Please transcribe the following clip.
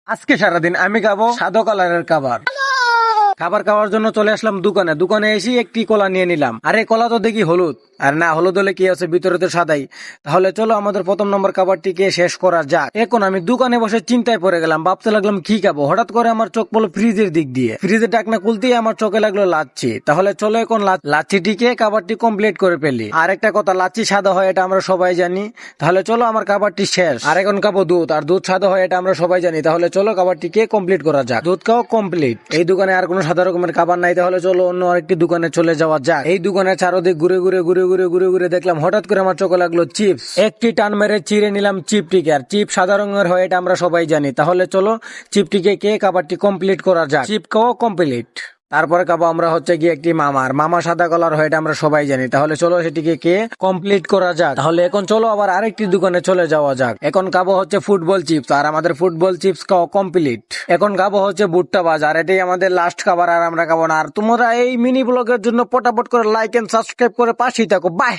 আজকে সারাদিন আমি খাবো সাদা কালারের খাবার। খাবার খাওয়ার জন্য চলে আসলাম দোকানে। দোকানে এসে একটি কলা নিয়ে নিলাম। আরে কলা তো দেখি হলুদ, আর না হলুদ হলে কি আছে, ভিতরে তো সাদাই। তাহলে চলো আমাদের প্রথম নম্বর খাবারটিকে শেষ করা যাক। এখন আমি দোকানে বসে চিন্তায় পড়ে গেলাম, ভাবতে লাগলাম কি খাবো। হঠাৎ করে আমার চোখ পড়লো ফ্রিজের দিক দিয়ে। ফ্রিজের ঢাকনা খুলতেই আমার চোখে লাগলো লাচ্ছি। তাহলে চলো এখন লাচ্ছিটিকে খাবারটি কমপ্লিট করে ফেলি। আর একটা কথা, লাচ্ছি সাদা হয় এটা আমরা সবাই জানি। তাহলে চলো আমার খাবারটি শেষ। আর এখন খাবো দুধ, আর দুধ সাদা হয় এটা আমরা সবাই জানি। তাহলে চলো খাবারটিকে কমপ্লিট করা যাক। দুধ খাও কমপ্লিট। এই দোকানে আর কোনো সাদা রকমের খাবার নাই। তাহলে চলো অন্য আরেকটি দোকানে চলে যাওয়া যাক। এই দোকানের চারদিক ঘুরে দেখলাম, হঠাৎ করে আমার চোখে লাগলো চিপস। একটি টান মেরে চিড়ে নিলাম চিপটিকে। আর চিপ সাদা রঙের হয় এটা আমরা সবাই জানি। তাহলে চলো চিপটিকে কে খাবারটি কমপ্লিট করা যাক। চিপ খাওয়া কমপ্লিট। তারপরে খাবো আমরা হচ্ছে গিয়ে একটি মামা সাদা কালার হয় এটা আমরা সবাই জানি। তাহলে চলো সেটিকে কে কমপ্লিট করা যাক। তাহলে এখন চলো আবার আরেকটি দোকানে চলে যাওয়া যাক। এখন খাবো হচ্ছে ফুটবল চিপস, আর আমাদের ফুটবল চিপস খাওয়া কমপ্লিট। এখন খাবো হচ্ছে ভুট্টা বাজার, এটাই আমাদের লাস্ট খাবার, আর আমরা খাবো না। আর তোমরা এই মিনি ব্লগের জন্য পটাপট করে লাইক এন্ড সাবস্ক্রাইব করে পাশেই থাকো। বাই।